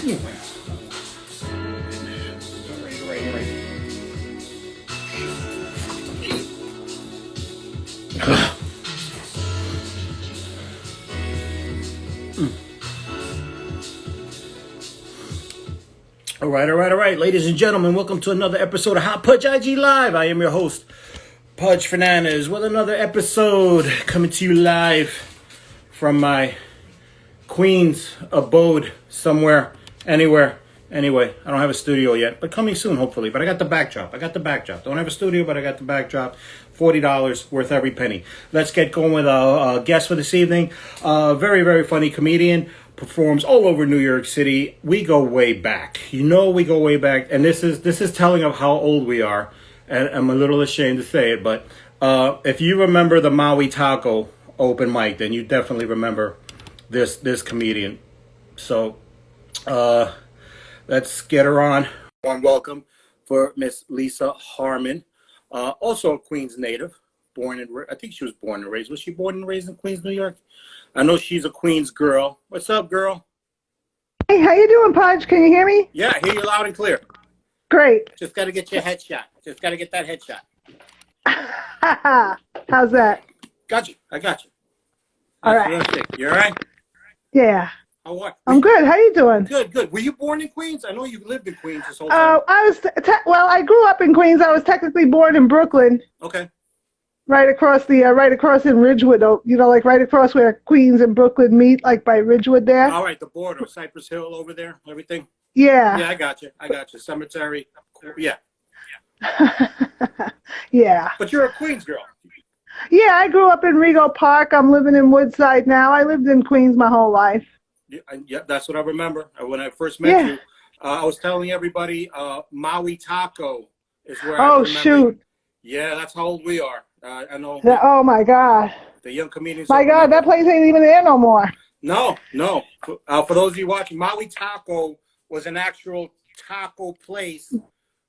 All right, ladies and gentlemen, welcome to another episode of Hot Pudge IG Live. I am your host, Pudge Fernandez, with another episode coming to you live from my Queens abode somewhere, anywhere. Anyway, I don't have a studio yet, but coming soon, hopefully. But I got the backdrop. Don't have a studio, but I got the backdrop. $40 worth every penny. Let's get going with our guest for this evening. Very, very funny comedian. Performs all over New York City. We go way back. We go way back. And this is telling of how old we are. And I'm a little ashamed to say it, but if you remember the Maui Taco open mic, then you definitely remember this comedian. So let's get her on. Warm welcome for Miss Lisa Harmon. Also a Queens native. I think she was born and raised. Was she born and raised in Queens, New York? I know she's a Queens girl. What's up, girl? Hey, how you doing, Pudge? Can you hear me? Yeah, I hear you loud and clear. Great. Just got to get your headshot. Just got to get that headshot. How's that? Got you. I got you. All right. You all right? Yeah. How are you? I'm good. How you doing? Good. Were you born in Queens? I know you lived in Queens this whole time. I grew up in Queens. I was technically born in Brooklyn. Okay. Right across in Ridgewood, like right across where Queens and Brooklyn meet, like by Ridgewood there. All right, the border, Cypress Hill over there, everything. Yeah. Yeah, I got you. Cemetery. Yeah. Yeah. But you're a Queens girl. Yeah, I grew up in Rego Park. I'm living in Woodside now. I lived in Queens my whole life. Yeah, that's what I remember. When I first met you, I was telling everybody Maui Taco is where I remember. Shoot. Yeah, that's how old we are. I know. Oh, my God. The young comedians. My God, that place ain't even there no more. No. For those of you watching, Maui Taco was an actual taco place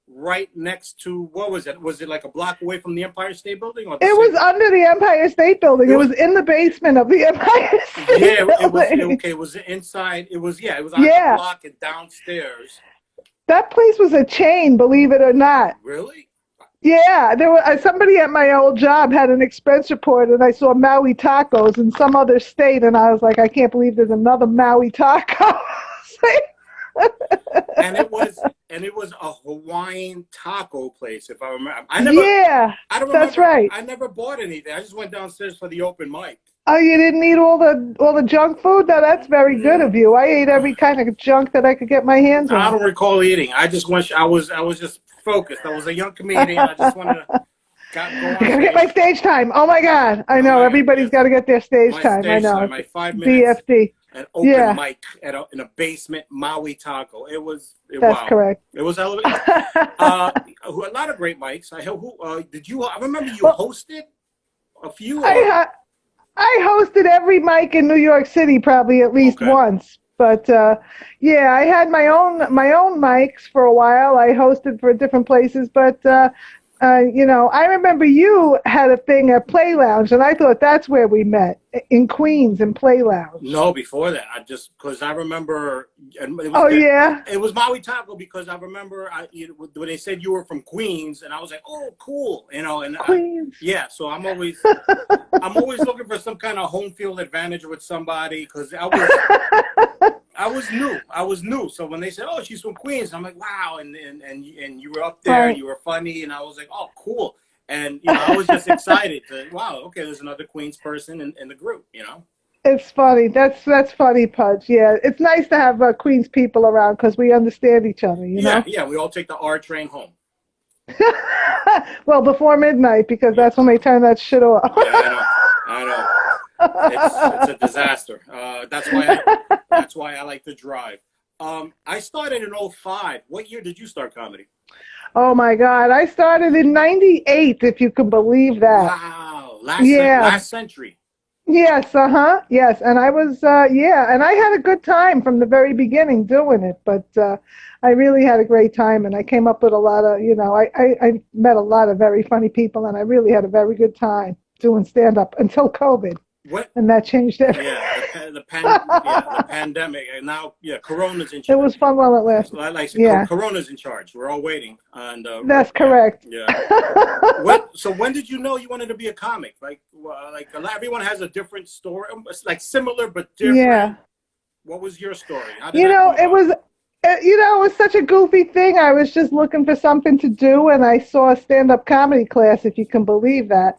right next to, what was it? Was it like a block away from the Empire State Building? Or it was under the Empire State Building. It was in the basement of the Empire State Building. It was inside. It was on the block and downstairs. That place was a chain, believe it or not. Really? Yeah, there was somebody at my old job had an expense report, and I saw Maui Tacos in some other state, and I was like, I can't believe there's another Maui Taco. and it was a Hawaiian taco place, if I remember. I don't remember. That's right. I never bought anything. I just went downstairs for the open mic. Oh, you didn't eat all the junk food? Now that's very good of you. I ate every kind of junk that I could get my hands on. I don't recall eating. I just went. I was just focused. I was a young comedian. I just wanted to go on stage. Get my stage time. Oh my God! I know everybody's got to get their stage time. I know. My 5 minutes. BFD. An open mic in a basement Maui Taco. That's correct. It was elevated. A lot of great mics. I remember you hosted a few. I hosted every mic in New York City probably at least once. But I had my own mics for a while. I hosted for different places, but I remember you had a thing at Play Lounge, and I thought that's where we met, in Queens, in Play Lounge. No, before that, because I remember. It was Maui Taco because I remember when they said you were from Queens, and I was like, oh, cool, and Queens. So I'm always looking for some kind of home field advantage with somebody because I was new. So when they said, "Oh, she's from Queens," I'm like, "Wow!" And you were up there, and you were funny, and I was like, "Oh, cool!" And I was just excited to, wow, okay, there's another Queens person in the group, It's funny. That's funny, Pudge. Yeah, it's nice to have Queens people around because we understand each other. You know? Yeah. We all take the R train home. Well, before midnight because that's when they turn that shit off. Yeah, I know. It's a disaster. That's why I like to drive. I started in 2005. What year did you start comedy? Oh my God! I started in '98, if you can believe that. Wow, last century. Yes, yes, and I was, and I had a good time from the very beginning doing it, but I really had a great time, and I came up with a lot of, I met a lot of very funny people, and I really had a very good time doing stand-up until COVID. What? And that changed everything. Yeah, the pandemic, and now Corona's in It charge. was fun while it lasted. Like I said, Yeah, Corona's in charge. We're all waiting, and that's correct. yeah. So when did you know you wanted to be a comic? Like everyone has a different story. It's like similar but different. Yeah. What was your story? How did that come It about? was, it was such a goofy thing. I was just looking for something to do, and I saw a stand-up comedy class, if you can believe that.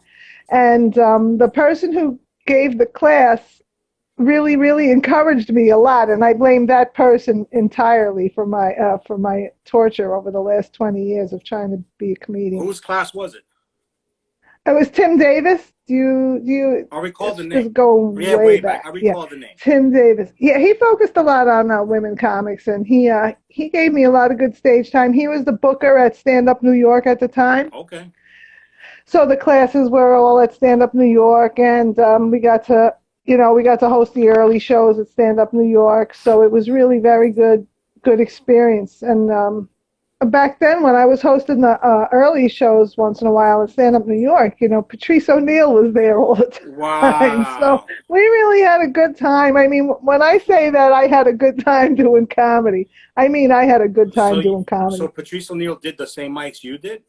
And the person who gave the class really, really encouraged me a lot, and I blame that person entirely for my torture over the last 20 years of trying to be a comedian. Whose class was it? It was Tim Davis. Do you? I recall the Just name. go Yeah, way back. I recall the name. Tim Davis. Yeah, he focused a lot on women comics, and he gave me a lot of good stage time. He was the booker at Stand Up New York at the time. Okay. So the classes were all at Stand Up New York, and we got to host the early shows at Stand Up New York. So it was really very good experience. And back then, when I was hosting the early shows once in a while at Stand Up New York, Patrice O'Neill was there all the time. Wow. So we really had a good time. I mean, when I say that I had a good time doing comedy, I mean I had a good time doing comedy. So Patrice O'Neill did the same mics you did?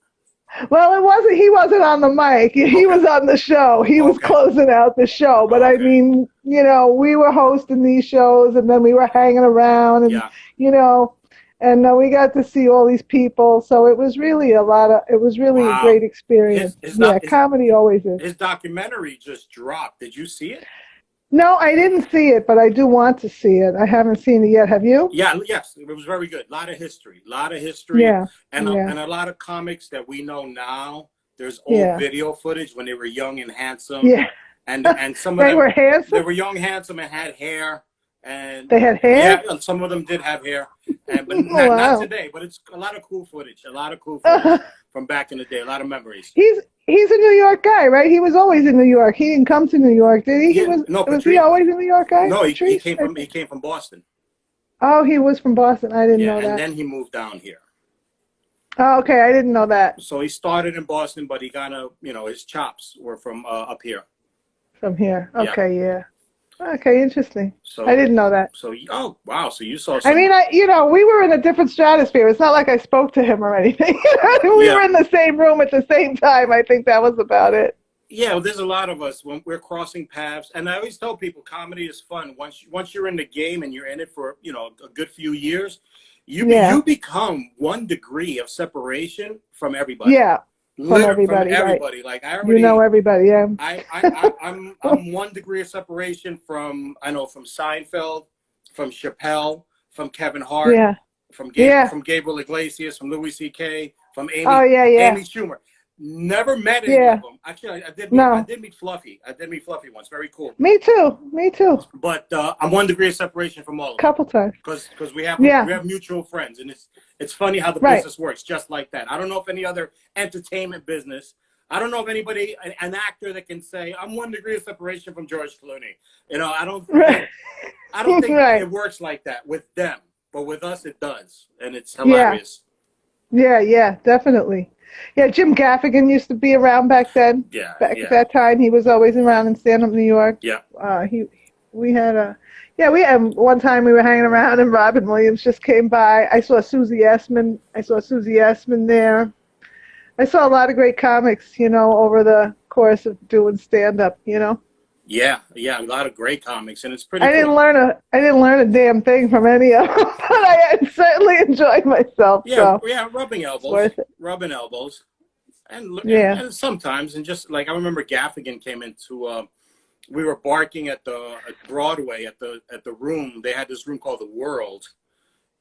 Well, he wasn't on the mic. He was on the show. He was closing out the show. But I mean, we were hosting these shows, and then we were hanging around, and and we got to see all these people. So it was really a great experience. Comedy always is. His documentary just dropped. Did you see it? No, I didn't see it, but I do want to see it. I haven't seen it yet. Have you? Yes, it was very good. A lot of history. Yeah. And a lot of comics that we know now. There's old video footage when they were young and handsome. Yeah. And some of them were handsome. They were young, handsome, and had hair. And they had hair. Yeah, some of them did have hair, but not today. But it's a lot of cool footage. From back in the day. A lot of memories. He's a New York guy, right? He was always in New York. He didn't come to New York, did he? Yeah, was he always a New York guy? No, he came from Boston. Oh, he was from Boston. I didn't know that. And then he moved down here. Oh, okay. I didn't know that. So he started in Boston, but he his chops were from up here. From here. Okay, yeah. Okay, interesting. So I didn't know that. So wow! So you saw. I mean, we were in a different stratosphere. It's not like I spoke to him or anything. We were in the same room at the same time. I think that was about it. Yeah, well, there's a lot of us when we're crossing paths, and I always tell people comedy is fun. Once you're in the game and you're in it for a good few years, you become 1 degree of separation from everybody. Yeah. From everybody, right. Like I already, everybody, yeah. I'm 1 degree of separation from Seinfeld, from Chappelle, from Kevin Hart, from Gabriel Iglesias, from Louis C.K., from Amy Schumer. Never met any of them. Actually, I did meet Fluffy. I did meet Fluffy once. Very cool. Me too. But I'm 1 degree of separation from all of them. Couple times. Because we have mutual friends, and it's funny how the business works, just like that. I don't know if any other entertainment business. I don't know if anybody, an actor that can say, I'm 1 degree of separation from George Clooney. I don't think it works like that with them. But with us, it does. And it's hilarious. Yeah, definitely. Yeah, Jim Gaffigan used to be around back then. Back at that time, he was always around in Stand Up New York. Yeah. We had one time we were hanging around and Robin Williams just came by. I saw Susie Essman there. I saw a lot of great comics, over the course of doing stand up, Yeah, a lot of great comics, and it's pretty. I didn't learn a damn thing from any of them, but I certainly enjoyed myself. Yeah, rubbing elbows, and sometimes, and just like I remember, Gaffigan came into. We were barking at Broadway at the room. They had this room called the World,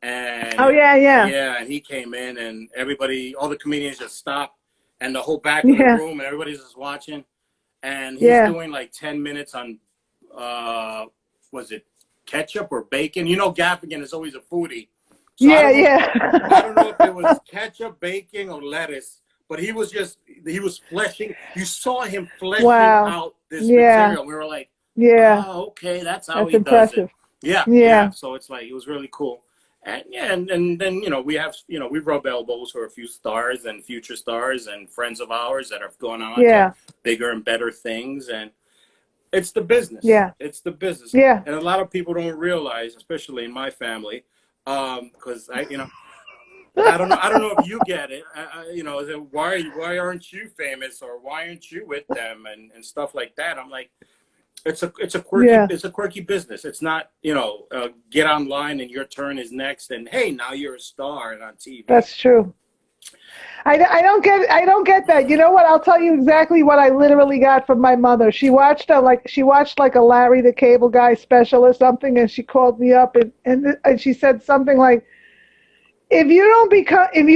and and he came in, and everybody, all the comedians just stopped, and the whole back of the room, and everybody's just watching. And he's doing like 10 minutes on, was it ketchup or bacon? Gaffigan is always a foodie. So I don't know if it was ketchup, bacon, or lettuce, but he was fleshing. You saw him fleshing out this material. We were like, oh, okay, that's how he impressive. Does it. Yeah. So it's like, it was really cool. And and then we rub elbows for a few stars and future stars and friends of ours that have gone on to bigger and better things, and It's the business. Yeah. It's the business. Yeah. And a lot of people don't realize, especially in my family, because I don't know. I don't know if you get it. Why aren't you famous, or why aren't you with them, and stuff like that. I'm like, it's a quirky business. It's not, get online and your turn is next, and hey, now you're a star and on TV. That's true. I don't get that. You know what? I'll tell you exactly what I literally got from my mother. She watched like a Larry the Cable Guy special or something, and she called me up and she said something like, if you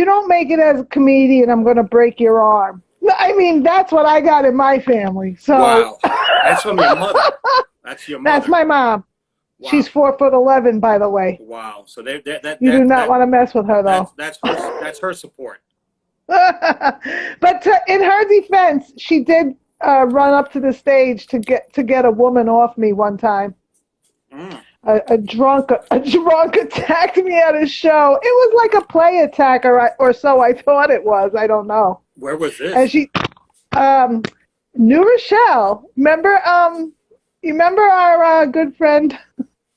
don't make it as a comedian, I'm going to break your arm. I mean, that's what I got in my family. So wow, that's from your mother. That's your mother. That's my mom. Wow. She's 4'11", by the way. Wow. So you do not want to mess with her, though. That's her support. But in her defense, she did run up to the stage to get a woman off me one time. Mm. A drunk attacked me at a show. It was like a play attack, or so I thought it was. I don't know. Where was this? And she, New Rochelle. Remember? You remember our good friend?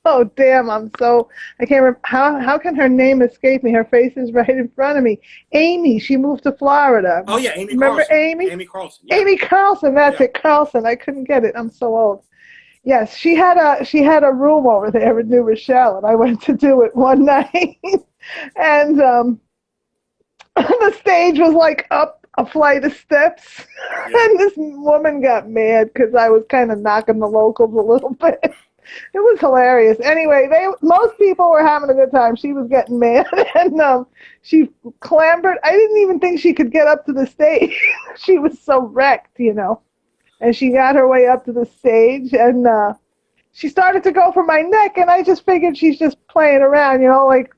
Oh damn! I can't remember. How can her name escape me? Her face is right in front of me. Amy. She moved to Florida. Oh yeah, Amy. Remember Carlson. Amy? Amy Carlson. Yeah. Amy Carlson. That's it. Carlson. I couldn't get it. I'm so old. Yes, she had a room over there in New Rochelle, and I went to do it one night, and the stage was like up a flight of steps, and this woman got mad because I was kind of knocking the locals a little bit. It was hilarious. Anyway, most people were having a good time. She was getting mad, and she clambered. I didn't even think she could get up to the stage. She was so wrecked, And she got her way up to the stage, and she started to go for my neck, and I just figured she's just playing around, like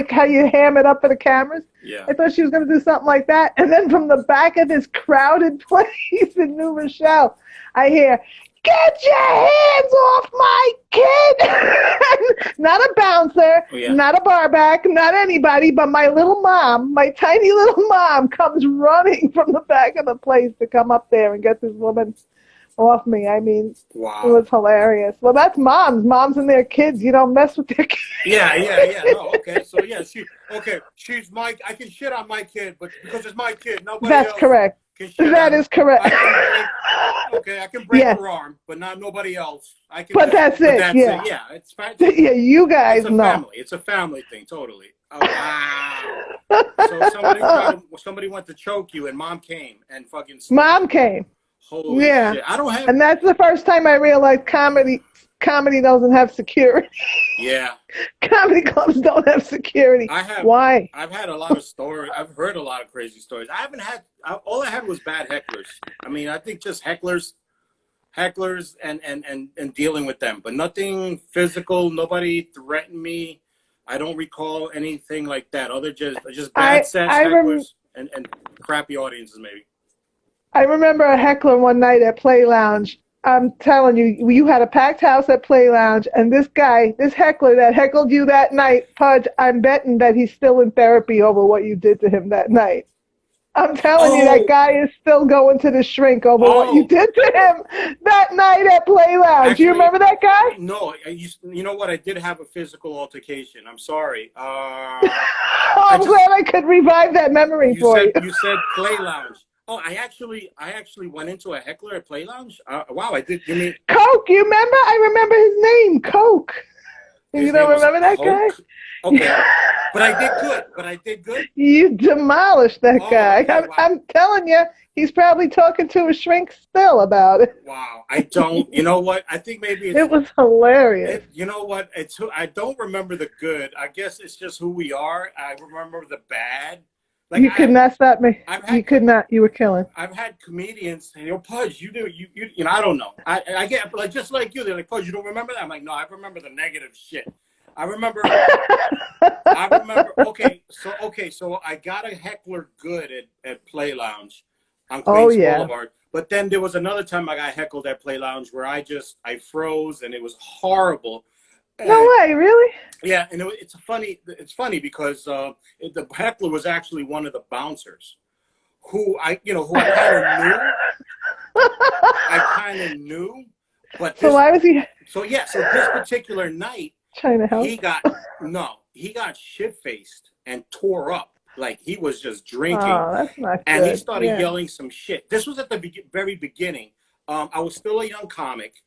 how you ham it up for the cameras. Yeah. I thought she was going to do something like that, and then from the back of this crowded place in New Rochelle, I hear, "Get your hands off my kid!" Not a bouncer, not a barback, not anybody, but my little mom, my tiny little mom, comes running from the back of the place to come up there and get this woman off me. I mean, wow. It was hilarious. Well, that's moms. Moms and their kids. You don't mess with their kids. Yeah. No, okay. So, yeah, she's my, I can shit on my kid, but because it's my kid, nobody else. That's correct. That is correct. I can break her arm, but not nobody else. That's it. Yeah, it's yeah, you guys know. It's a family thing, totally. Oh, wow. So somebody went to choke you, and mom came and fucking. Mom came. Holy shit! I don't have. And that's the first time I realized comedy doesn't have security. Yeah. Comedy clubs don't have security. Why? I've had a lot of stories. I've heard a lot of crazy stories. All I had was bad hecklers. I mean, I think just hecklers and dealing with them, but nothing physical. Nobody threatened me. I don't recall anything like that. Other just bad sets, hecklers, and crappy audiences maybe. I remember a heckler one night at Play Lounge. I'm telling you, you had a packed house at Play Lounge, and this heckler that heckled you that night, Pudge, I'm betting that he's still in therapy over what you did to him that night. I'm telling you, that guy is still going to the shrink over what you did to him that night at Play Lounge. Do you remember that guy? No. You know what? I did have a physical altercation. I'm sorry. I'm glad I could revive that memory for you. You said Play Lounge. Oh, I actually went into a heckler at Play Lounge. Wow, I did. You mean Coke? You remember? I remember his name, Coke. You don't remember that guy? Okay, but I did good. You demolished that guy. Okay, wow. I'm telling you, he's probably talking to a shrink still about it. Wow, I don't. You know what? I think maybe it was hilarious. You know what? I don't remember the good. I guess it's just who we are. I remember the bad. Like, you could not stop me. You could not. You were killing. I've had comedians say, Pudge, you I don't know. I get, like, just like you, they're like, Pudge, you don't remember that? I'm like, no, I remember the negative shit. I remember, okay, so I got a heckler good at Play Lounge on Queens Boulevard. But then there was another time I got heckled at Play Lounge where I froze, and it was horrible. No way, really? Yeah, and it's funny because the heckler was actually one of the bouncers, who I kind of knew. But So this, why was he so yeah, so this particular night, trying to help? he got shit-faced and tore up. Like he was just drinking, Oh, that's not and he good. started Yeah. yelling some shit. This was at the very beginning. I was still a young comic,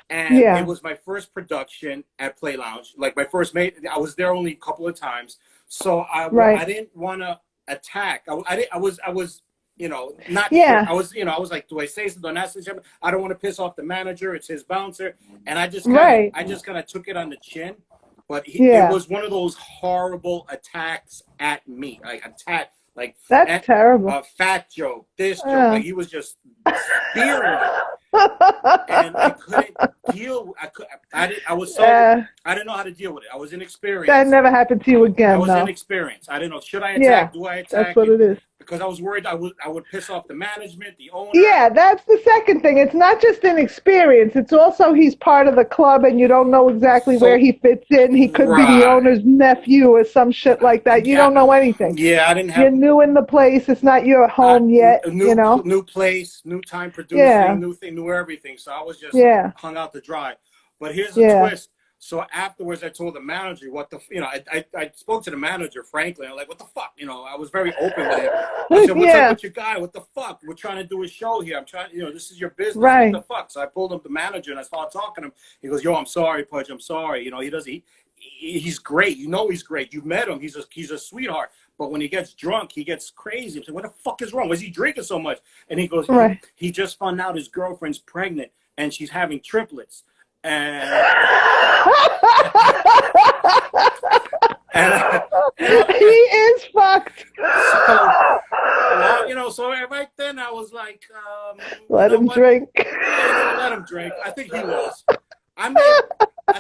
and it Yeah. was my first production at Play Lounge. Like my first I was there only a couple of times, so I didn't want to attack. I was not sure. Yeah. I was like, do I say something? Don't I say something? I don't want to piss off the manager. It's his bouncer, and I just kind of took it on the chin. But it was one of those horrible attacks at me, like That's terrible. A fat joke, this joke, like he was just spearing it, and I couldn't deal. I didn't know how to deal with it. I was inexperienced. That never happened to you again. I was though. inexperienced. I didn't know. Should I attack? Do I attack? That's what it is. Because I was worried I would piss off the management, the owner. Yeah, that's the second thing. It's not just inexperience. It's also he's part of the club and you don't know exactly where he fits in. He could be the owner's nephew or some shit like that. You don't know anything. Yeah, I didn't have. You're new in the place. It's not your home yet. New place, new time producing, new thing, new everything. So I was just hung out to dry. But here's the twist. So afterwards, I told the manager I spoke to the manager frankly. I'm like, what the fuck? I was very open with him. I said, what's up with your guy? What the fuck? We're trying to do a show here. I'm trying, this is your business. Right. What the fuck? So I pulled up the manager and I started talking to him. He goes, yo, I'm sorry, Pudge. I'm sorry. He's great. He's great. You've met him. He's a sweetheart. But when he gets drunk, he gets crazy. I'm saying, what the fuck is wrong? Was he drinking so much? And he goes, he just found out his girlfriend's pregnant and she's having triplets. And he is fucked. So right then I was like, let him drink. Let him drink. I think he lost. I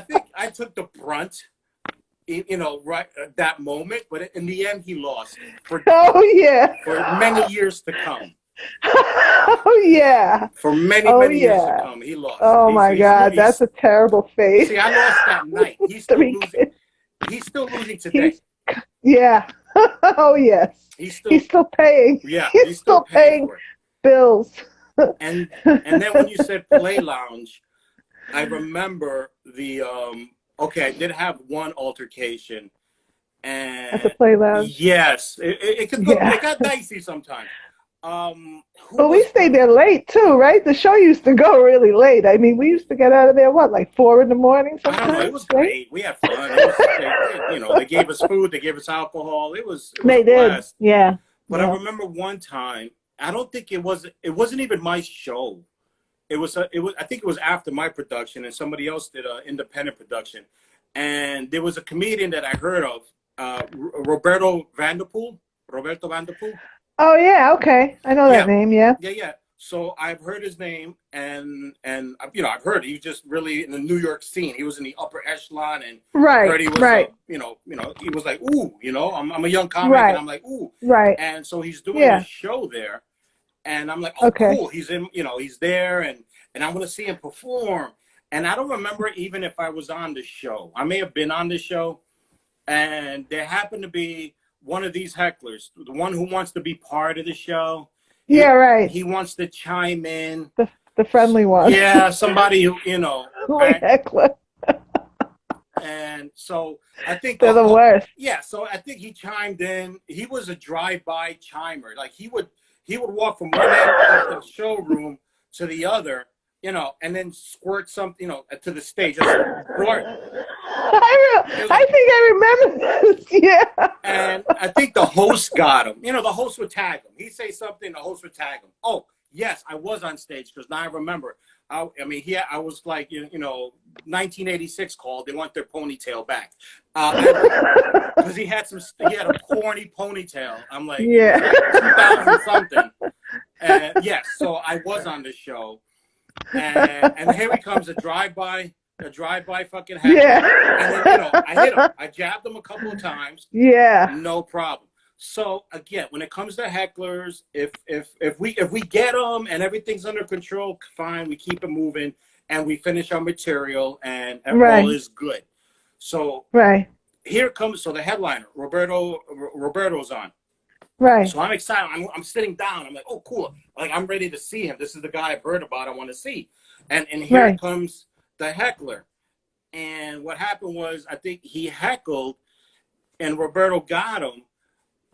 think I took the brunt, right at that moment. But in the end, he lost. For many years to come. Oh yeah. For many years to come, he lost. Oh my God, that's a terrible face. See, I lost that night. He's still losing. He's still losing today. Oh yes. He's still paying. Yeah. He's still paying bills. And then when you said Play Lounge, I remember I did have one altercation. And at the Play Lounge. Yes, it got dicey sometimes. But we stayed there late too, right? The show used to go really late. I mean, we used to get out of there like 4 a.m. sometimes. I don't know. It was great. We had fun. They gave us food. They gave us alcohol. It was they did. Yeah. But I remember one time. I don't think it wasn't even my show. I think it was after my production, and somebody else did an independent production, and there was a comedian that I heard of, Roberto Vanderpool. Oh yeah, okay. I know that name, yeah. Yeah. So I've heard his name, and I've heard he was just really in the New York scene. He was in the upper echelon, and he was he was like, ooh, I'm a young comic, and I'm like, ooh, and so he's doing a show there, and I'm like, oh, cool. He's in, he's there, and I want to see him perform. And I don't remember even if I was on the show. I may have been on the show, and there happened to be one of these hecklers, the one who wants to be part of the show. He wants to chime in. The friendly one. Yeah, somebody who, heckler. And so I think they're the worst. Yeah, so I think he chimed in. He was a drive-by chimer. Like he would walk from one end of the showroom to the other, and then squirt something, to the stage. Just I think I remember this. Yeah. And I think the host got him. The host would tag him. He'd say something, the host would tag him. Oh, yes, I was on stage because now I remember. I was like, 1986 called. They want their ponytail back. Because he had a corny ponytail. I'm like, 2000 something. And yes, so I was on the show. And here he comes, a drive-by fucking heckler. Yeah. And then, I hit him. I jabbed him a couple of times. Yeah. No problem. So again, when it comes to hecklers, if we get them and everything's under control, fine, we keep it moving and we finish our material and all is good. So here comes the headliner, Roberto's on. Right. So I'm excited. I'm sitting down. I'm like, oh, cool. Like I'm ready to see him. This is the guy I've heard about. I want to see. and here comes the heckler. And what happened was, I think he heckled, and Roberto got him.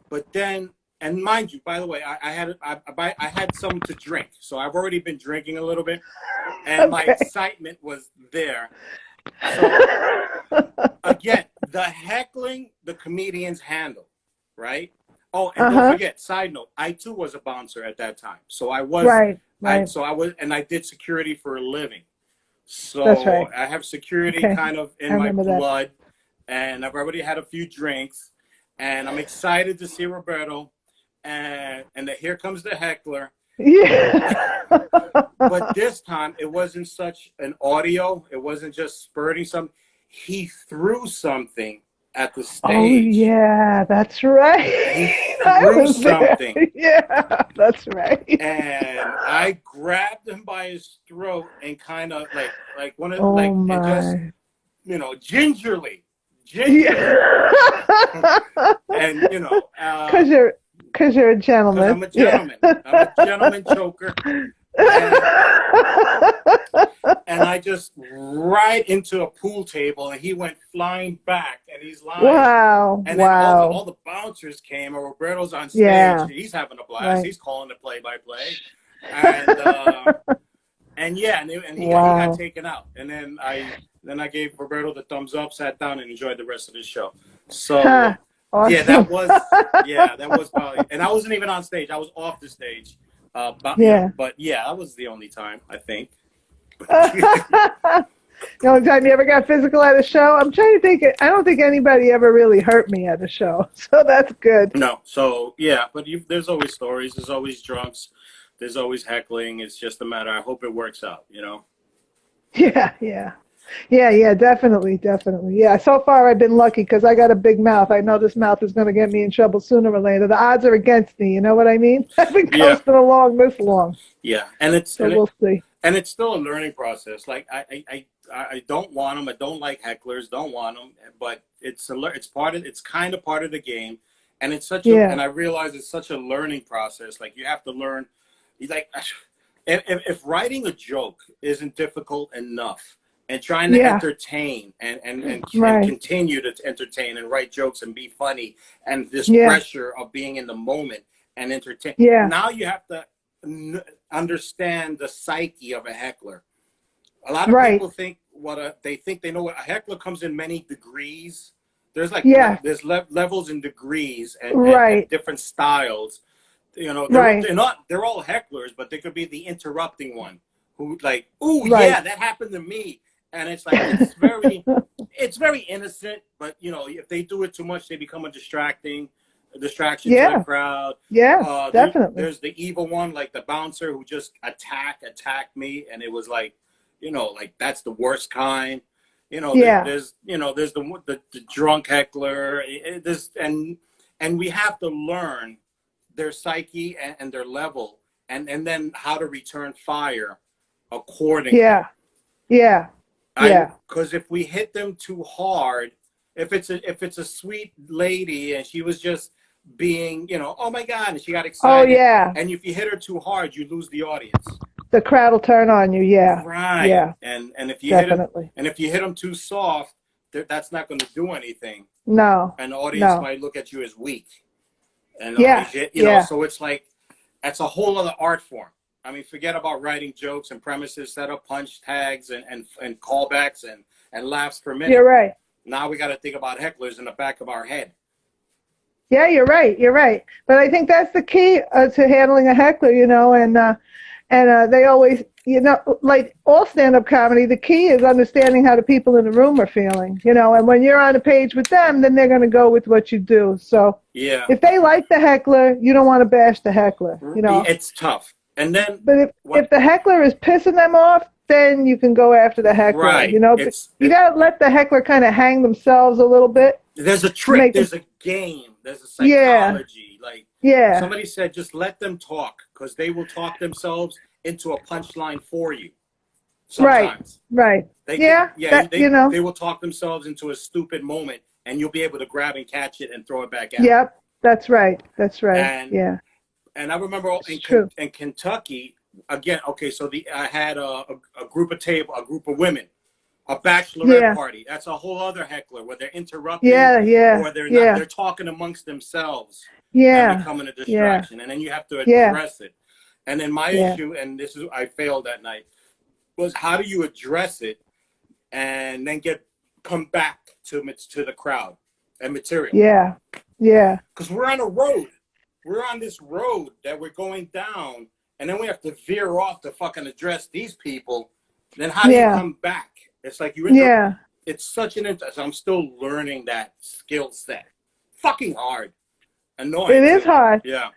But then, and mind you, by the way, I had something to drink, so I've already been drinking a little bit, and my excitement was there. So again, the heckling the comedians handle, right? Oh, and don't forget, side note, I too was a bouncer at that time, so I was and I did security for a living. So I have security kind of in my blood, and I've already had a few drinks, and I'm excited to see Roberto, and here comes the heckler. Yeah. But this time, it wasn't such an audio. It wasn't just spurting something. He threw something at the stage. Oh, yeah, that's right. He threw something. There. Yeah, that's right. And I grabbed him by his throat and kind of like one of and just, you know, gingerly. Yeah. And you know, because you're a gentleman. I'm a gentleman. Yeah. I'm a gentleman choker. And I just right into a pool table, and he went flying back, and he's lying. Wow! And then all the bouncers came, and Roberto's on stage. Yeah. He's having a blast. Right. He's calling the play-by-play, and he got taken out. And then I gave Roberto the thumbs up, sat down, and enjoyed the rest of the show. So awesome. yeah, that was probably. And I wasn't even on stage. I was off the stage. But that was the only time, I think. The only time you ever got physical at a show? I'm trying to think. I don't think anybody ever really hurt me at a show, so that's good. No, so yeah, but there's always stories. There's always drunks. There's always heckling. It's just a matter. I hope it works out, you know. Yeah, definitely. Yeah, so far I've been lucky because I got a big mouth. I know this mouth is going to get me in trouble sooner or later. The odds are against me. You know what I mean? I've been coasting along this long. Yeah, and we'll see. And it's still a learning process. Like I don't want them. I don't like hecklers. Don't want them. But it's kind of part of the game, and it's such and I realize it's such a learning process. Like you have to learn. Like if writing a joke isn't difficult enough, and trying to entertain and continue to entertain and write jokes and be funny, and this pressure of being in the moment and entertain. Yeah. Now you have to understand the psyche of a heckler. A lot of people think they know what a heckler comes in many degrees. There's there's levels and degrees and different styles. You know, they're all hecklers, but they could be the interrupting one who like, yeah, that happened to me. And it's like it's very innocent, but you know, if they do it too much, they become a distraction to the crowd. Yeah, definitely. There's the evil one, like the bouncer who just attacked me, and it was like, you know, like that's the worst kind. You know, there's the drunk heckler. And we have to learn their psyche and their level, and then how to return fire accordingly. Yeah. Because if we hit them too hard, if it's a sweet lady and she was just being, you know, oh my God, and she got excited. Oh yeah. And if you hit her too hard, you lose the audience. The crowd will turn on you. Yeah. Right. Yeah. And if you hit them too soft, that's not going to do anything. No. And the audience might look at you as weak. And you know, so it's like that's a whole other art form. I mean, forget about writing jokes and premises, set up punch tags and callbacks and laughs per minute. You're right. Now we got to think about hecklers in the back of our head. Yeah, you're right. But I think that's the key to handling a heckler, you know, and they always, you know, like all stand-up comedy, the key is understanding how the people in the room are feeling, you know, and when you're on a page with them, then they're going to go with what you do. So if they like the heckler, you don't want to bash the heckler, you know. It's tough. And then, but if the heckler is pissing them off, then you can go after the heckler. Right. You know, you got to let the heckler kind of hang themselves a little bit. There's a trick. There's a game. There's a psychology. Like somebody said, just let them talk because they will talk themselves into a punchline for you. Sometimes. Right. They will talk themselves into a stupid moment, and you'll be able to grab and catch it and throw it back out. Yep. That's right. And I remember in Kentucky, again, okay, so I had a group of women, a bachelorette party. That's a whole other heckler where they're interrupting, or they're not. They're talking amongst themselves and becoming a distraction, and then you have to address it. And then my issue, and this is I failed that night, was how do you address it and then come back to the crowd and material? Yeah. Because we're on a road. We're on this road that we're going down, and then we have to veer off to fucking address these people. Then how do you come back? It's like it's such an interest. I'm still learning that skill set. Fucking hard. Annoying. It is hard. Yeah,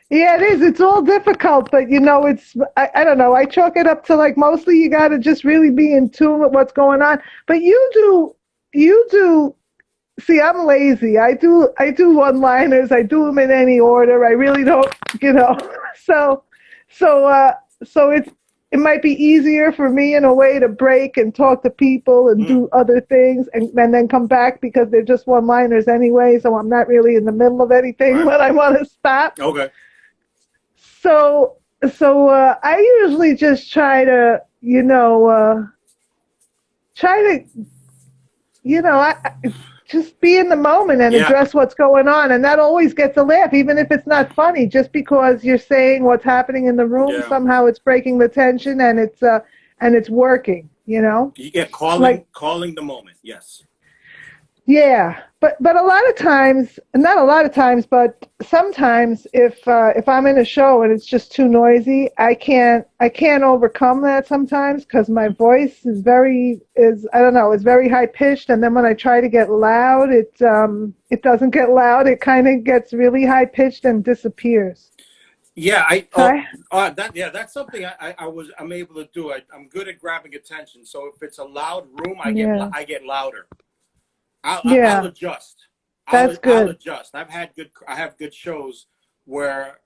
it is. It's all difficult, but it's, I don't know. I chalk it up to like mostly you got to just really be in tune with what's going on. But you do. See, I'm lazy. I do one-liners. I do them in any order. I really don't, So it might be easier for me in a way to break and talk to people and do other things and then come back because they're just one-liners anyway. So I'm not really in the middle of anything when I want to stop. Okay. So I usually just try to, just be in the moment and address what's going on. And that always gets a laugh, even if it's not funny, just because you're saying what's happening in the room. Somehow it's breaking the tension and it's working, You get calling the moment. Yes. Yeah. But a lot of times, not a lot of times, but sometimes if I'm in a show and it's just too noisy, I can't overcome that sometimes because my voice is very high pitched, and then when I try to get loud, it doesn't get loud. It kind of gets really high pitched and disappears. Yeah, that's something I'm able to do. I'm good at grabbing attention. So if it's a loud room, I get louder. I'll adjust. That's good. I'll adjust. I have good shows where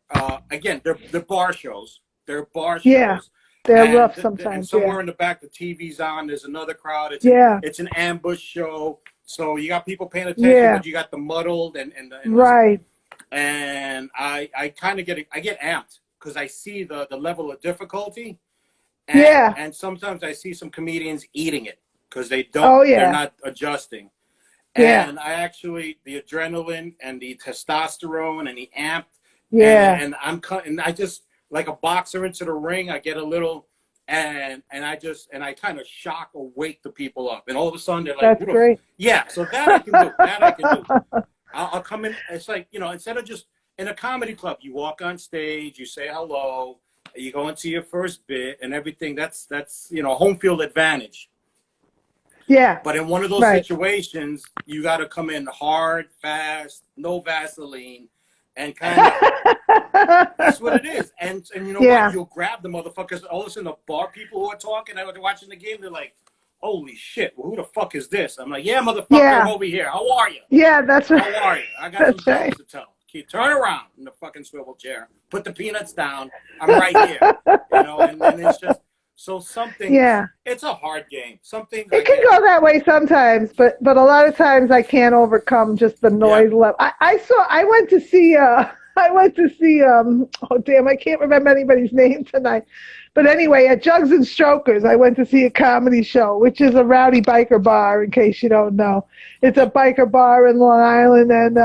again they're bar shows. They're bar shows. Yeah, they're rough sometimes. And somewhere in the back the TV's on. There's another crowd. It's an ambush show. So you got people paying attention, but you got the muddled and right. And I kind of get amped because I see the level of difficulty. And sometimes I see some comedians eating it because they don't. They're not adjusting. And I actually, the adrenaline and the testosterone and the amped. And I just, like a boxer into the ring, I get a little, and I kind of shock or wake the people up. And all of a sudden they're like, that's great. Yeah, so that I can do. I'll come in. It's like, instead of just in a comedy club, you walk on stage, you say hello, you go into your first bit and everything. That's home field advantage. Yeah. But in one of those situations, you got to come in hard, fast, no Vaseline, and kind of, that's what it is. And what? You'll grab the motherfuckers. All of a sudden, the bar people who are talking, they're watching the game, they're like, holy shit, well, who the fuck is this? I'm like, motherfucker, I'm over here. How are you? Yeah, that's right. How are you? I got some jokes to tell. Turn around in the fucking swivel chair. Put the peanuts down. I'm right here. And it's just, so something, it's a hard game. It can go that way sometimes, but a lot of times I can't overcome just the noise level. I went to see, oh damn, I can't remember anybody's name tonight. But anyway, at Jugs and Strokers, I went to see a comedy show, which is a rowdy biker bar, in case you don't know. It's a biker bar in Long Island, and,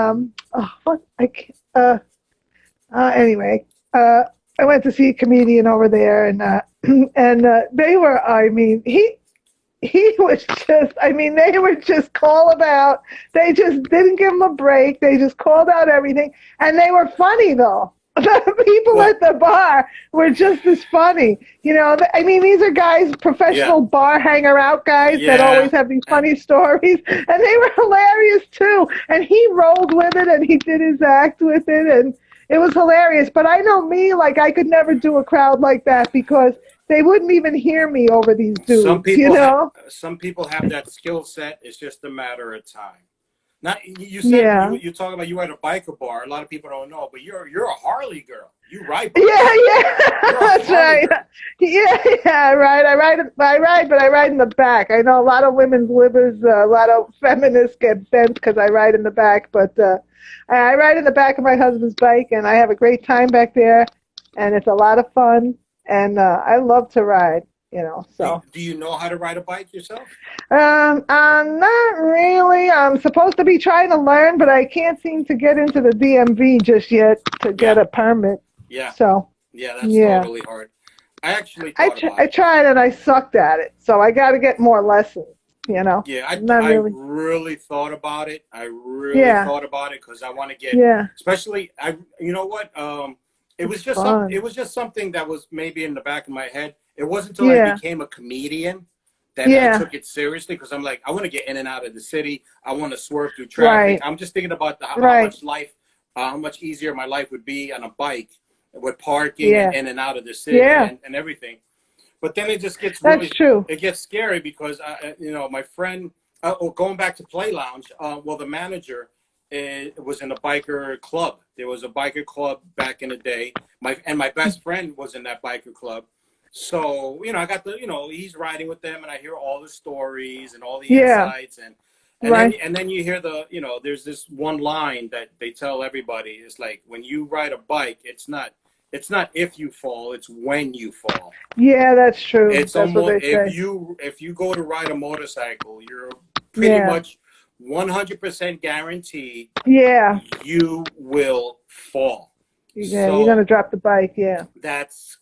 anyway, I went to see a comedian over there, and they were, he was just, they were just call about. They just didn't give him a break. They just called out everything, and they were funny though. The people at the bar were just as funny. These are guys, professional bar hanger out guys that always have these funny stories, and they were hilarious too. And he rolled with it, and he did his act with it, and it was hilarious. But I know me, like I could never do a crowd like that because they wouldn't even hear me over these dudes. Some people have that skill set. It's just a matter of time. Now, you said you talk about you at a biker bar. A lot of people don't know, but you're a Harley girl. You ride bikes. That's right. Girl. Yeah, right. I ride, but I ride in the back. I know a lot of women's livers, a lot of feminists get bent because I ride in the back, but I ride in the back of my husband's bike, and I have a great time back there. and it's a lot of fun. And I love to ride, Do, so. do you know how to ride a bike yourself? Not really. I'm supposed to be trying to learn, but I can't seem to get into the DMV just yet to get Yeah, a permit. yeah, So, yeah. That's yeah. totally hard. I actually thought about I it. tried and I sucked at it. So I got to get more lessons, Yeah, Not I really. really thought about it. I really Yeah. thought about it because I want to get, Yeah. especially you know what? It's fun. it was just something that was maybe in the back of my head. It wasn't until I Yeah. became a comedian that I Yeah. took it seriously because I'm like, I want to get in and out of the city. I want to swerve through traffic. Right. I'm just thinking about Right. how much easier my life would be on a bike with parking and Yeah. in and out of the city Yeah. and everything. But then it just gets That's true. it gets scary because my friend, going back to Play Lounge, well, the manager was in a biker club. There was a biker club back in the day. My best friend was in that biker club. So, I got he's riding with them and I hear all the stories and all the Yeah. insights Right. and then you hear there's this one line that they tell everybody. It's like when you ride a bike, it's not if you fall, it's when you fall. Yeah, that's true. It's That's what almost they say. if you go to ride a motorcycle, you're pretty Yeah. much 100% guaranteed Yeah. you will fall. Yeah. You're So gonna drop the bike. Yeah. that's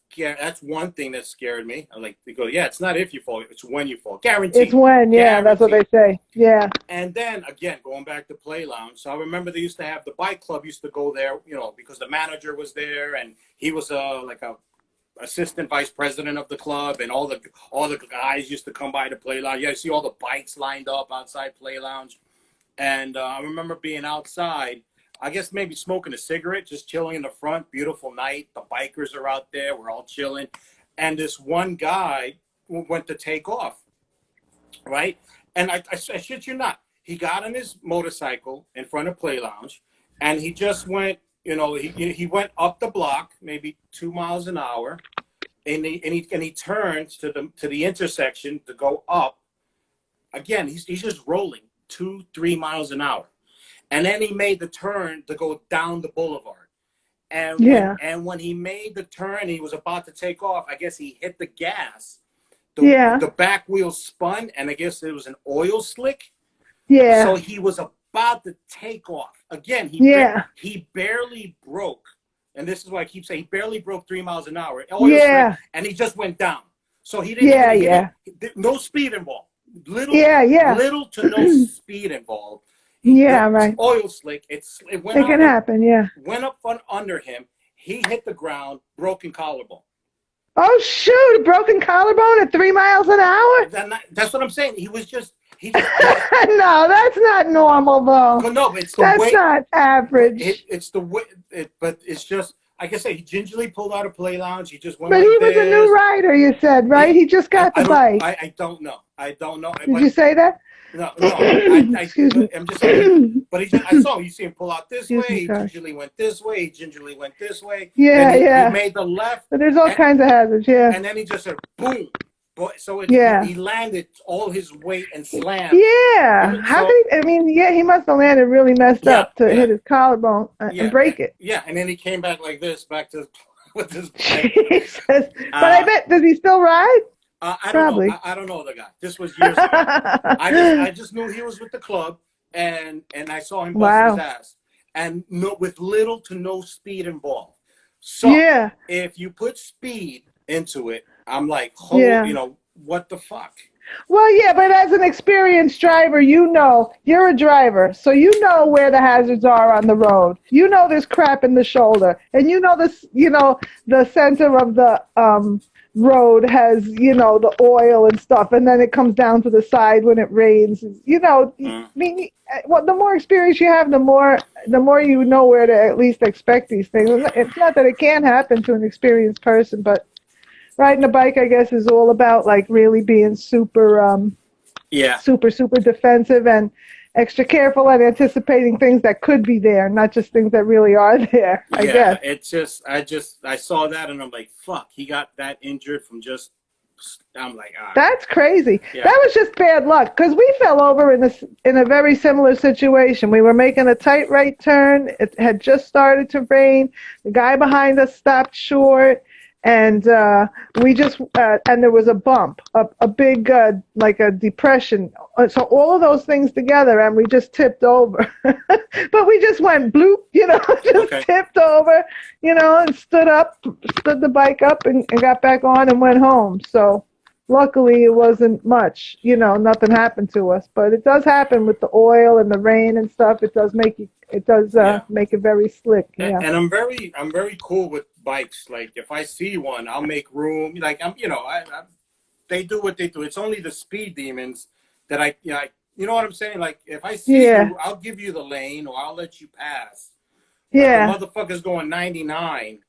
one thing that scared me. I like to go, yeah, it's not if you fall, it's when you fall. It's Guaranteed. when. Yeah. That's what they Guaranteed. say. Yeah. And then again, going back to Play Lounge. So I remember they used to have the bike club used to go there, because the manager was there and he was like a assistant vice president of the club, and all the guys used to come by to Play Lounge. Yeah, you see all the bikes lined up outside Play Lounge, and I remember being outside. I guess maybe smoking a cigarette, just chilling in the front. Beautiful night. The bikers are out there. We're all chilling, and this one guy went to take off, right? And I shit you not, he got on his motorcycle in front of Play Lounge, and he just went. He went up the block, maybe 2 miles an hour, and he turns to the intersection to go up. Again, he's just rolling 2-3 miles an hour, and then he made the turn to go down the boulevard. And Yeah. when he made the turn, he was about to take off. I guess he hit the gas. Yeah. The back wheel spun, and I guess it was an oil slick. Yeah. So he was about to take off. Again, Yeah. he barely broke. And this is why I keep saying he barely broke 3 miles an hour. Yeah. And he just went down. So he didn't Yeah. even, Yeah. no speed involved. Yeah. Yeah. Little to no speed involved. Yeah. The Right. oil slick, it went It out, can happen. Yeah. went up under him. He hit the ground, broken collarbone. Oh shoot! A broken collarbone at 3 miles an hour? That's what I'm saying. He just No, that's not normal though. well, no, it's the That's way. not average. It's the way, but it's just like I say. He gingerly pulled out a Play Lounge. He just went But like he was a new this. rider, you said, right? He just got the bike. I don't know. I don't know. Did you say that? No. Excuse me. I'm just saying. But I saw him. You see him pull out this Excuse way. me, He sorry. gingerly went this way. He gingerly went this way. Yeah, Then yeah. he made the left, But there's all and, kinds of hazards, yeah. and then he just said boom. So Yeah. he landed all his weight and slammed. Yeah. How did I mean, yeah, he must have landed really messed up to hit his collarbone and break it. Yeah, and then he came back like this, back to with his bike. Jesus. But I bet, does he still ride? I don't Probably. know. I don't know the guy. This was years ago. I just knew he was with the club, and I saw him bust Wow. his ass, and with little to no speed involved. So Yeah. if you put speed into it, I'm like, Yeah. what the fuck? Well, yeah, but as an experienced driver, you're a driver, so you know where the hazards are on the road. You know there's crap in the shoulder, and the center of the road has, the oil and stuff, and then it comes down to the side when it rains. I mean, the more experience you have, the more you know where to at least expect these things. It's not that it can't happen to an experienced person, but riding a bike, I guess, is all about like really being super defensive and extra careful and anticipating things that could be there, not just things that really are there. I guess. It's just I saw that and I'm like, fuck, he got that injured from just I'm like, all right. That's crazy. Yeah. That was just bad luck because we fell over in a very similar situation. We were making a tight right turn. It had just started to rain. The guy behind us stopped short, and we just and there was a bump, a big like a depression. So all of those things together, and we just tipped over. But we just went bloop, just tipped over, and stood the bike up, and got back on and went home. So luckily it wasn't much, nothing happened to us. But it does happen with the oil and the rain and stuff. It does make make it very slick. Yeah. And I'm very cool with bikes. Like if I see one, I'll make room. Like they do what they do. It's only the speed demons that you know what I'm saying? Like if I see you, I'll give you the lane or I'll let you pass. Yeah. The motherfucker's going 99.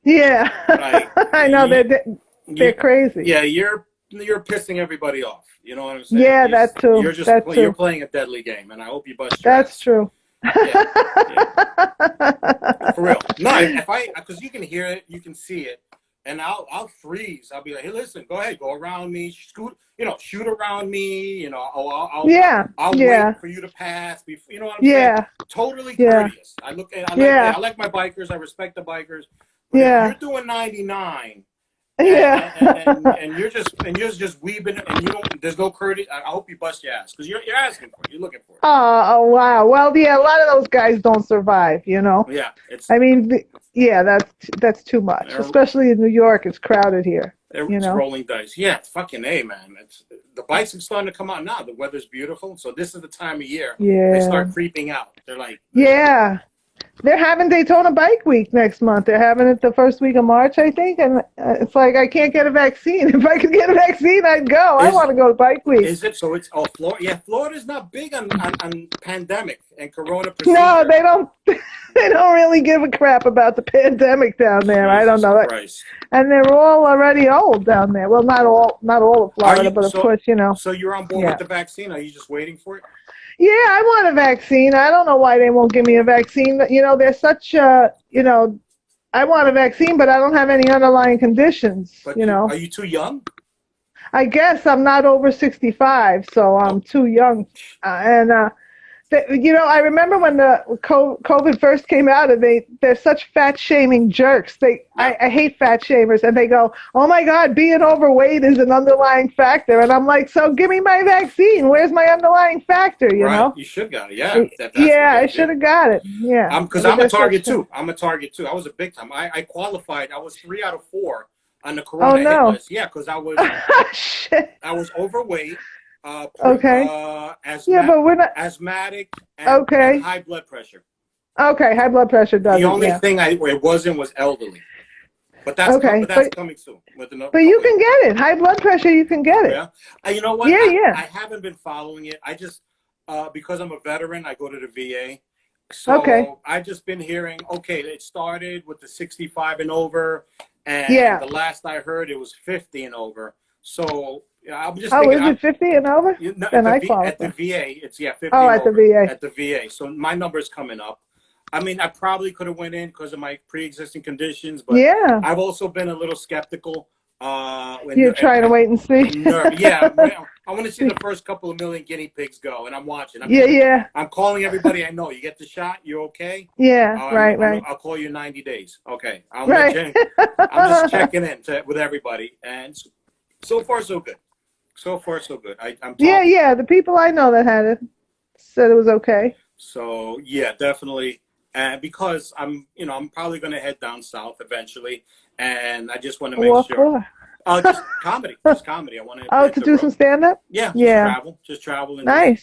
Yeah. Like, I know they're crazy. Yeah, you're pissing everybody off. You know what I'm saying? Yeah, that's true. You're playing a deadly game, and I hope you bust your That's ass. true. Yeah. For real. No, because you can hear it, you can see it, and I'll freeze. I'll be like, hey, listen, go ahead, go around me, shoot around me. I'll wait for you to pass. You know what I'm saying? Totally courteous. I like my bikers. I respect the bikers. But if you're doing 99. And you're just weaving, and there's no courtesy. I hope you bust your ass because you're asking for it. You're looking for it. Oh wow. Well, yeah, a lot of those guys don't survive. Yeah. That's too much, especially in New York. It's crowded here. It's rolling dice. Yeah, it's fucking A, man. The bikes are starting to come out now. The weather's beautiful, so this is the time of year they start creeping out. They're like, they're having Daytona Bike Week next month. They're having it the first week of March, I think. And it's like, I can't get a vaccine. If I could get a vaccine, I'd go. I want to go to Bike Week. Is it? So it's Florida. Yeah, Florida's not big on pandemic and corona procedure. No, they don't. They don't really give a crap about the pandemic down there. I don't know. Christ. And they're all already old down there. Well, not all of Florida, but of course, So you're on board with the vaccine? Are you just waiting for it? Yeah, I want a vaccine. I don't know why they won't give me a vaccine. They're such, I want a vaccine, but I don't have any underlying conditions, But are you too young? I guess I'm not over 65, so I'm too young. I remember when the COVID first came out, and they're such fat-shaming jerks. I hate fat shamers, and they go, "Oh my God, being overweight is an underlying factor," and I'm like, "So give me my vaccine. Where's my underlying factor?" You know? You should got it. Yeah. I should have got it. Yeah. Because I'm a target too. I was a big time. I qualified. I was 3 out of 4 on the corona hit list. Yeah, because I was I was overweight. Asthmatic and high blood pressure. Okay, high blood pressure does The only thing it wasn't was elderly. But that's coming soon. But you can get it. High blood pressure, you can get it. Yeah. You know what? I haven't been following it. I just, because I'm a veteran, I go to the VA. So I've just been hearing, it started with the 65 and over. And the last I heard, it was 50 and over. So I'm just thinking. Is it 50 and over? Then I qualify. At the VA, it's 50 and at over. The VA. At the VA. So my number's coming up. I mean, I probably could have went in because of my pre-existing conditions, but I've also been a little skeptical. You're trying to wait and see? I want to see the first couple of million guinea pigs go, and I'm watching. I'm calling everybody I know. You get the shot? You're okay? Yeah, right. I'll call you in 90 days. Okay. I'm just checking in with everybody, and so far, so good. So far, so good. I'm the people I know that had it said it was okay. So, yeah, definitely. And because I'm probably going to head down south eventually, and I just want to make sure. Just comedy. I want to. To do some stand-up? Yeah. Just travel and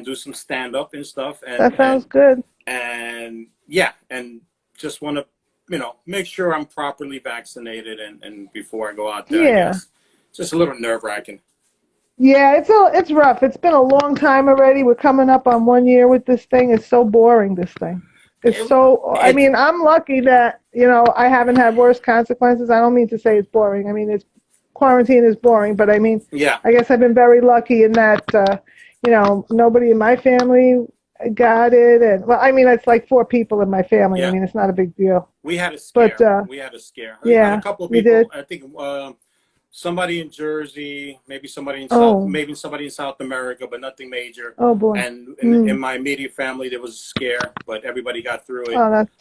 do some stand-up and stuff. And, that sounds good. And and just want to, make sure I'm properly vaccinated and before I go out there. Yeah. It's just a little nerve-wracking. Yeah, it's rough. It's been a long time already. We're coming up on 1 year with this thing. It's so boring, this thing. I mean, I'm lucky that, I haven't had worse consequences. I don't mean to say it's boring. I mean, quarantine is boring, but I mean, I guess I've been very lucky in that, nobody in my family got it. And, well, I mean, it's like 4 people in my family. I mean, it's not a big deal. We had a scare. But, we had a scare. Yeah, a couple of people, I think, somebody in Jersey, maybe somebody in Oh. South America, but nothing major. Oh boy. And in my immediate family, there was a scare, but everybody got through it. Oh, that's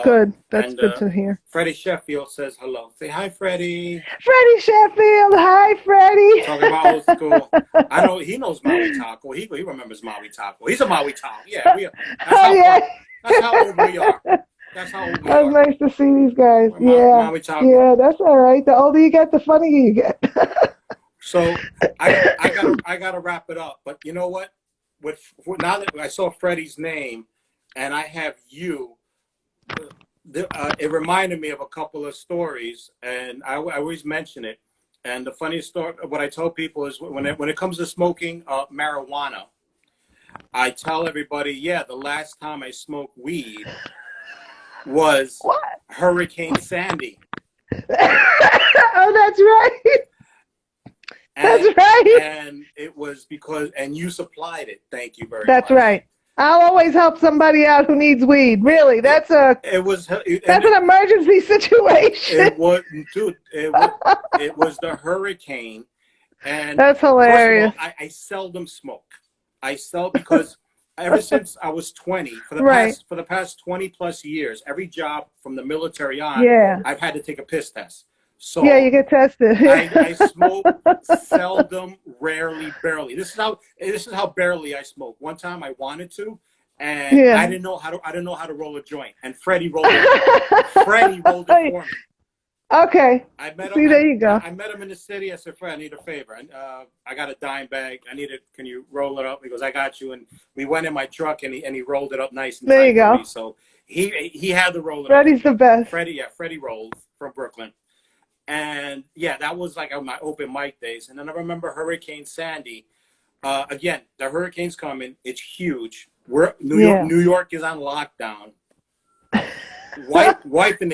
good. That's And good to hear. Freddie Sheffield says hello. Say hi, Freddie. Freddie Sheffield. Hi, Freddie. Talking about old school. I know he knows Maui Taco. He remembers Maui Taco. He's a Maui Taco. Yeah, that's how old we are. That's how old we That's are. nice to see these guys. Maui Taco. Yeah, that's all right. The older you get, the funnier you get. So I gotta wrap it up. But you know what? Now that I saw Freddie's name, and I have you, it reminded me of a couple of stories, and I always mention it. And the funniest story, what I tell people is when it comes to smoking marijuana, I tell everybody, yeah, the last time I smoked weed was Hurricane Sandy. Oh, that's right. That's right. And it was and you supplied it. Thank you very much. That's right. I'll always help somebody out who needs weed. Really, that's an emergency situation. It was, dude. It was the hurricane, and that's hilarious. First of all, I seldom smoke. Because ever since I was 20, for the past 20 plus years, every job from the military on, I've had to take a piss test. So you get tested. I smoke seldom, rarely, barely. This is how barely I smoke. One time I wanted to, and I didn't know how to roll a joint. And Freddie rolled it. Freddie rolled it for me. Okay. There you go. I met him in the city. I said, Fred, I need a favor. I got a dime bag. Can you roll it up? He goes, I got you. And we went in my truck, and he rolled it up nice and tight. There you go. Me. So he had to roll it Freddie's up. the best. Freddie rolled from Brooklyn. And that was like on my open mic days. And then I remember Hurricane Sandy. Again, the hurricane's coming. It's huge. New York is on lockdown. Wife and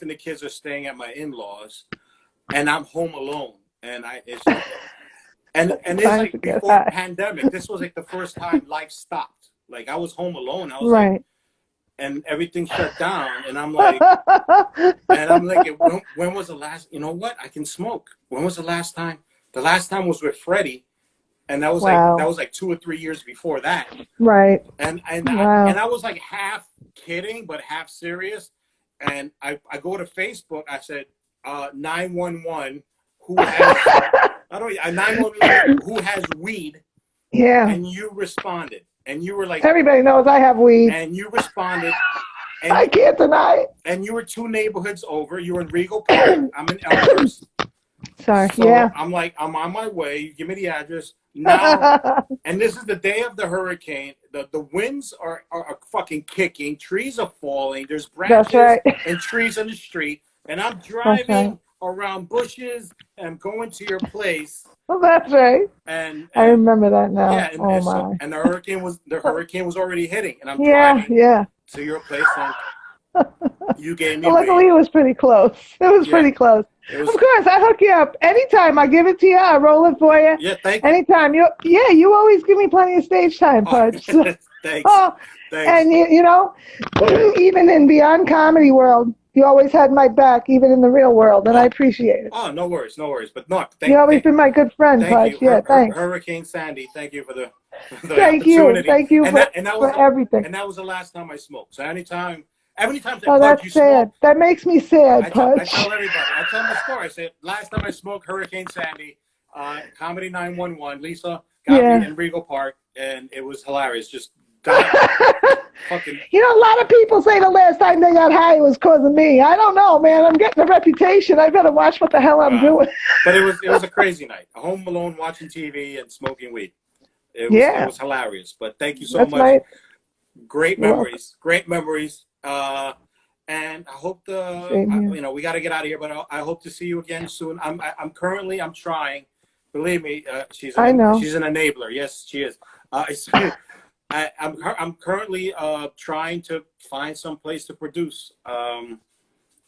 the kids are staying at my in-laws, and I'm home alone. And it's like before the pandemic. This was like the first time life stopped. Like I was home alone. I was like, and everything shut down, and I'm like, when was the last? You know what? I can smoke. When was the last time? The last time was with Freddie, and that was like 2 or 3 years before that. Right. And I was like half kidding, but half serious. And I go to Facebook. I said, 911. Who has weed? Yeah. And you responded. And you were like, everybody knows I have weed. And you responded. And I can't deny it. And you were 2 neighborhoods over. You were in Regal Park. I'm in Elmhurst. Sorry. So I'm like, I'm on my way. You give me the address now. And this is the day of the hurricane. The winds are fucking kicking. Trees are falling. There's branches and trees on the street. And I'm driving around bushes and I'm going to your place. Oh, that's right. And I remember that now. Yeah, and the hurricane was already hitting, and I'm driving to your place, and you gave me. Luckily, it was pretty close. It was pretty close. Of course, I hook you up anytime. I give it to you. I roll it for you. Yeah, thank you. Anytime. You always give me plenty of stage time, Pudge. Thanks. Thanks. And you know, even in Beyond Comedy World, you always had my back, even in the real world, and I appreciate it. Oh, no worries. But no, you've always been my good friend, Pudge. Yeah, thanks. Hurricane Sandy, thank you for the opportunity. Thank you for everything. And that was the last time I smoked. So anytime that's sad. That makes me sad, Pudge. I tell everybody. I tell them the story. I say, last time I smoked Hurricane Sandy, Comedy 911, Lisa got me in Regal Park, and it was hilarious. Just you know, a lot of people say the last time they got high was because of me. I don't know, man. I'm getting a reputation. I better watch what the hell I'm doing. But it was a crazy night. Home alone, watching TV and smoking weed. It was hilarious. But thank you so much. Great memories. Great memories. And I hope we got to get out of here. But I hope to see you again soon. I'm trying. Believe me, she's an enabler. Yes, she is. I'm currently trying to find some place to produce.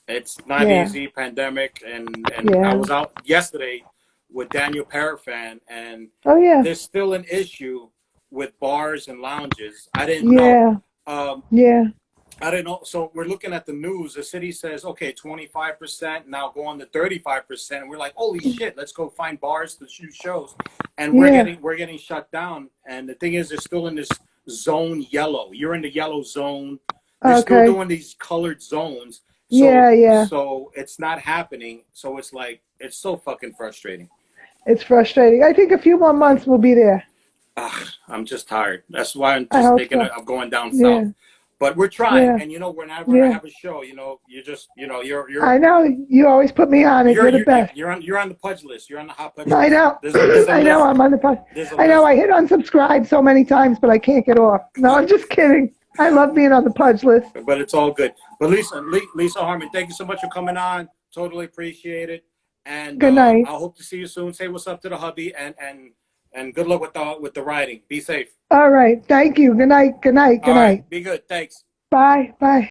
It's not easy, pandemic, and I was out yesterday with Daniel Parafan, and there's still an issue with bars and lounges. I didn't know. I don't know. So we're looking at the news. The city says, okay, 25%, now going to 35%. And we're like, holy shit, let's go find bars to shoot shows. And Yeah. we're getting shut down. And the thing is, they're still in this zone yellow. You're in the yellow zone. They're still Okay. doing these colored zones. Yeah, yeah. So it's not happening. So it's like, it's so fucking frustrating. It's frustrating. I think a few more months we'll be there. I'm just tired. That's why I'm I just hope thinking so. of going down Yeah. south. But we're trying, Yeah. and whenever I Yeah. have a show, you just, I know. You always put me on it. You're the best. you're on the Pudge list. You're on the hot Pudge I list. know. There's a I know. list. I'm on the pod. There's a I know. list. I hit unsubscribe so many times, but I can't get off. No, I'm just kidding. I love being on the Pudge list. But it's all good. But Lisa Harmon, thank you so much for coming on. Totally appreciate it. And Good night. I hope to see you soon. Say what's up to the hubby, and good luck with the riding. Be safe. All right. Thank you. Good night. Good night. Good All night. right. Be good. Thanks. Bye. Bye.